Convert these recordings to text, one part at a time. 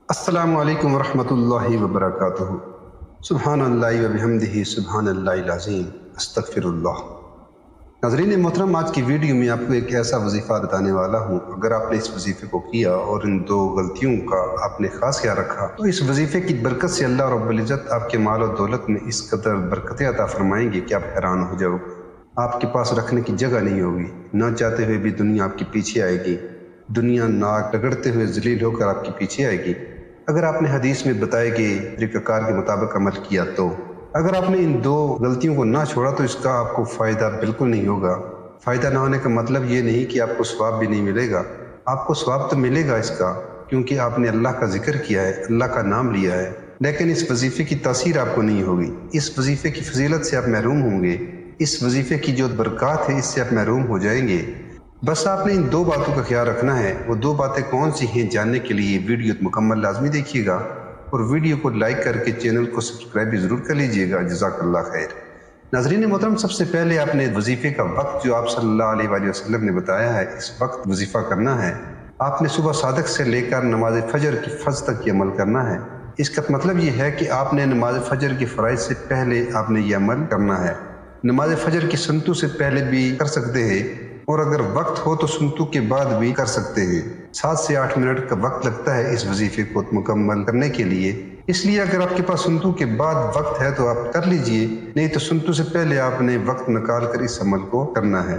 السلام علیکم ورحمۃ اللہ وبرکاتہ۔ سبحان اللہ وبحمدہ سبحان اللہ العظیم استغفر اللہ۔ ناظرین محترم، آج کی ویڈیو میں آپ کو ایک ایسا وظیفہ بتانے والا ہوں، اگر آپ نے اس وظیفے کو کیا اور ان دو غلطیوں کا آپ نے خاص خیال رکھا تو اس وظیفے کی برکت سے اللہ رب العزت آپ کے مال و دولت میں اس قدر برکتیں عطا فرمائیں گے کہ آپ حیران ہو جاؤ گے۔ آپ کے پاس رکھنے کی جگہ نہیں ہوگی، نہ چاہتے ہوئے بھی دنیا آپ کے پیچھے آئے گی، دنیا ناک رگڑتے ہوئے ذلیل ہو کر آپ کے پیچھے آئے گی اگر آپ نے حدیث میں بتائے گئے طریقہ کار کے مطابق عمل کیا تو۔ اگر آپ نے ان دو غلطیوں کو نہ چھوڑا تو اس کا آپ کو فائدہ بالکل نہیں ہوگا۔ فائدہ نہ ہونے کا مطلب یہ نہیں کہ آپ کو ثواب بھی نہیں ملے گا، آپ کو ثواب تو ملے گا اس کا، کیونکہ آپ نے اللہ کا ذکر کیا ہے، اللہ کا نام لیا ہے، لیکن اس وظیفے کی تاثیر آپ کو نہیں ہوگی، اس وظیفے کی فضیلت سے آپ محروم ہوں گے، اس وظیفے کی جو برکات ہے اس سے آپ محروم ہو جائیں گے۔ بس آپ نے ان دو باتوں کا خیال رکھنا ہے۔ وہ دو باتیں کون سی ہیں جاننے کے لیے ویڈیو مکمل لازمی دیکھیے گا، اور ویڈیو کو لائک کر کے چینل کو سبسکرائب بھی ضرور کر لیجیے گا۔ جزاک اللہ خیر۔ ناظرین محترم، سب سے پہلے آپ نے وظیفے کا وقت جو آپ صلی اللہ علیہ وآلہ وسلم نے بتایا ہے، اس وقت وظیفہ کرنا ہے۔ آپ نے صبح صادق سے لے کر نماز فجر کی فجر تک یہ عمل کرنا ہے۔ اس کا مطلب یہ ہے کہ آپ نے نماز فجر کی فرائض سے پہلے آپ نے یہ عمل کرنا ہے۔ نماز فجر کی سنتوں سے پہلے بھی کر سکتے ہیں، اور اگر وقت ہو تو سنتوں کے بعد بھی کر سکتے ہیں۔ 7 سے 8 منٹ کا وقت لگتا ہے اس وظیفے کو مکمل کرنے کے لیے، اس لیے اگر آپ کے پاس سنتوں کے بعد وقت ہے تو آپ کر لیجئے، نہیں تو سنتوں سے پہلے آپ نے وقت نکال کر اس عمل کو کرنا ہے۔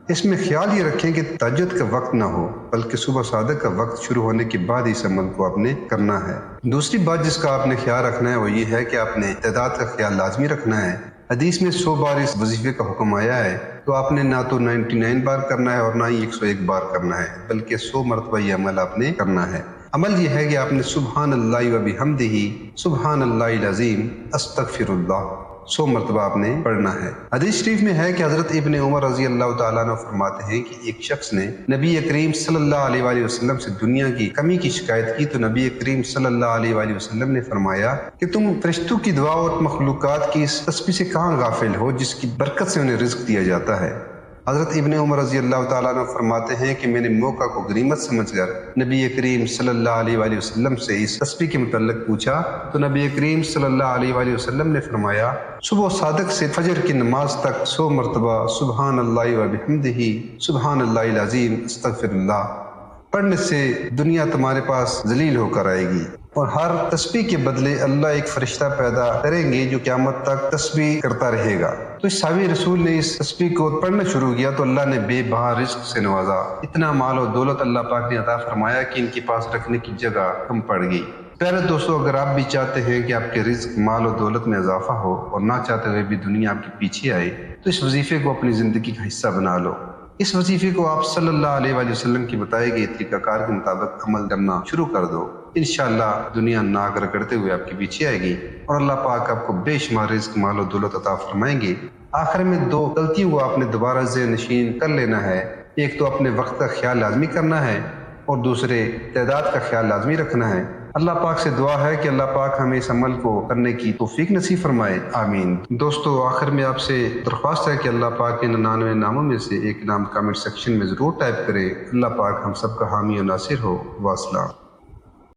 اس میں خیال یہ رکھیں کہ تہجد کا وقت نہ ہو، بلکہ صبح صادق کا وقت شروع ہونے کے بعد اس عمل کو آپ نے کرنا ہے۔ دوسری بات جس کا آپ نے خیال رکھنا ہے وہ یہ ہے کہ آپ نے تعداد کا خیال لازمی رکھنا ہے۔ حدیث میں 100 بار اس وظیفے کا حکم آیا ہے، تو آپ نے نہ تو 99 بار کرنا ہے اور نہ ہی 101 بار کرنا ہے، بلکہ 100 مرتبہ یہ عمل آپ نے کرنا ہے۔ عمل یہ ہے کہ آپ نے سبحان اللہ وبحمدہ سبحان اللہ العظیم استغفر اللہ 100 مرتبہ آپ نے پڑھنا ہے۔ حدیث شریف میں ہے کہ حضرت ابن عمر رضی اللہ تعالیٰ عنہ فرماتے ہیں کہ ایک شخص نے نبی کریم صلی اللہ علیہ وآلہ وسلم سے دنیا کی کمی کی شکایت کی، تو نبی کریم صلی اللہ علیہ وآلہ وسلم نے فرمایا کہ تم فرشتوں کی دعا اور مخلوقات کی اس تسبیح سے کہاں غافل ہو جس کی برکت سے انہیں رزق دیا جاتا ہے۔ حضرت ابن عمر رضی اللہ تعالیٰ عنہ فرماتے ہیں کہ میں نے موقع کو غنیمت سمجھ کر نبی کریم صلی اللہ علیہ وآلہ وسلم سے اس تسبیح کے متعلق پوچھا، تو نبی کریم صلی اللہ علیہ وآلہ وسلم نے فرمایا صبح صادق سے فجر کی نماز تک 100 مرتبہ سبحان اللہ وبحمدہ سبحان اللہ العظیم استغفر اللہ پڑھنے سے دنیا تمہارے پاس ذلیل ہو کر آئے گی، اور ہر تسبیح کے بدلے اللہ ایک فرشتہ پیدا کریں گے جو قیامت تک تسبیح کرتا رہے گا۔ تو اس صحابی رسول نے اس تسبیح کو پڑھنا شروع کیا تو اللہ نے بے بہا رزق سے نوازا، اتنا مال و دولت اللہ پاک نے عطا فرمایا کہ ان کے پاس رکھنے کی جگہ کم پڑ گئی۔ پیارے دوستو، اگر آپ بھی چاہتے ہیں کہ آپ کے رزق مال و دولت میں اضافہ ہو اور نہ چاہتے ہوئے بھی دنیا آپ کے پیچھے آئے، تو اس وظیفے کو اپنی زندگی کا حصہ بنا لو۔ اس وظیفے کو آپ صلی اللہ علیہ وآلہ وسلم کی بتائے گئے طریقہ کار کے مطابق عمل کرنا شروع کر دو، انشاءاللہ دنیا ناک رگڑتے ہوئے آپ کے پیچھے آئے گی، اور اللہ پاک آپ کو بے شمار رزق مال و دولت عطا فرمائیں گے۔ آخر میں 2 غلطیوں کو آپ نے دوبارہ ذہن نشین کر لینا ہے۔ ایک تو اپنے وقت کا خیال لازمی کرنا ہے، اور دوسرے تعداد کا خیال لازمی رکھنا ہے۔ اللہ پاک سے دعا ہے کہ اللہ پاک ہمیں اس عمل کو کرنے کی توفیق نصیب فرمائے، آمین۔ دوستو، آخر میں آپ سے درخواست ہے کہ اللہ پاک کے 99 ناموں میں سے ایک نام کامنٹ سیکشن میں ضرور ٹائپ کریں۔ اللہ پاک ہم سب کا حامی و ناصر ہو۔ والسلام۔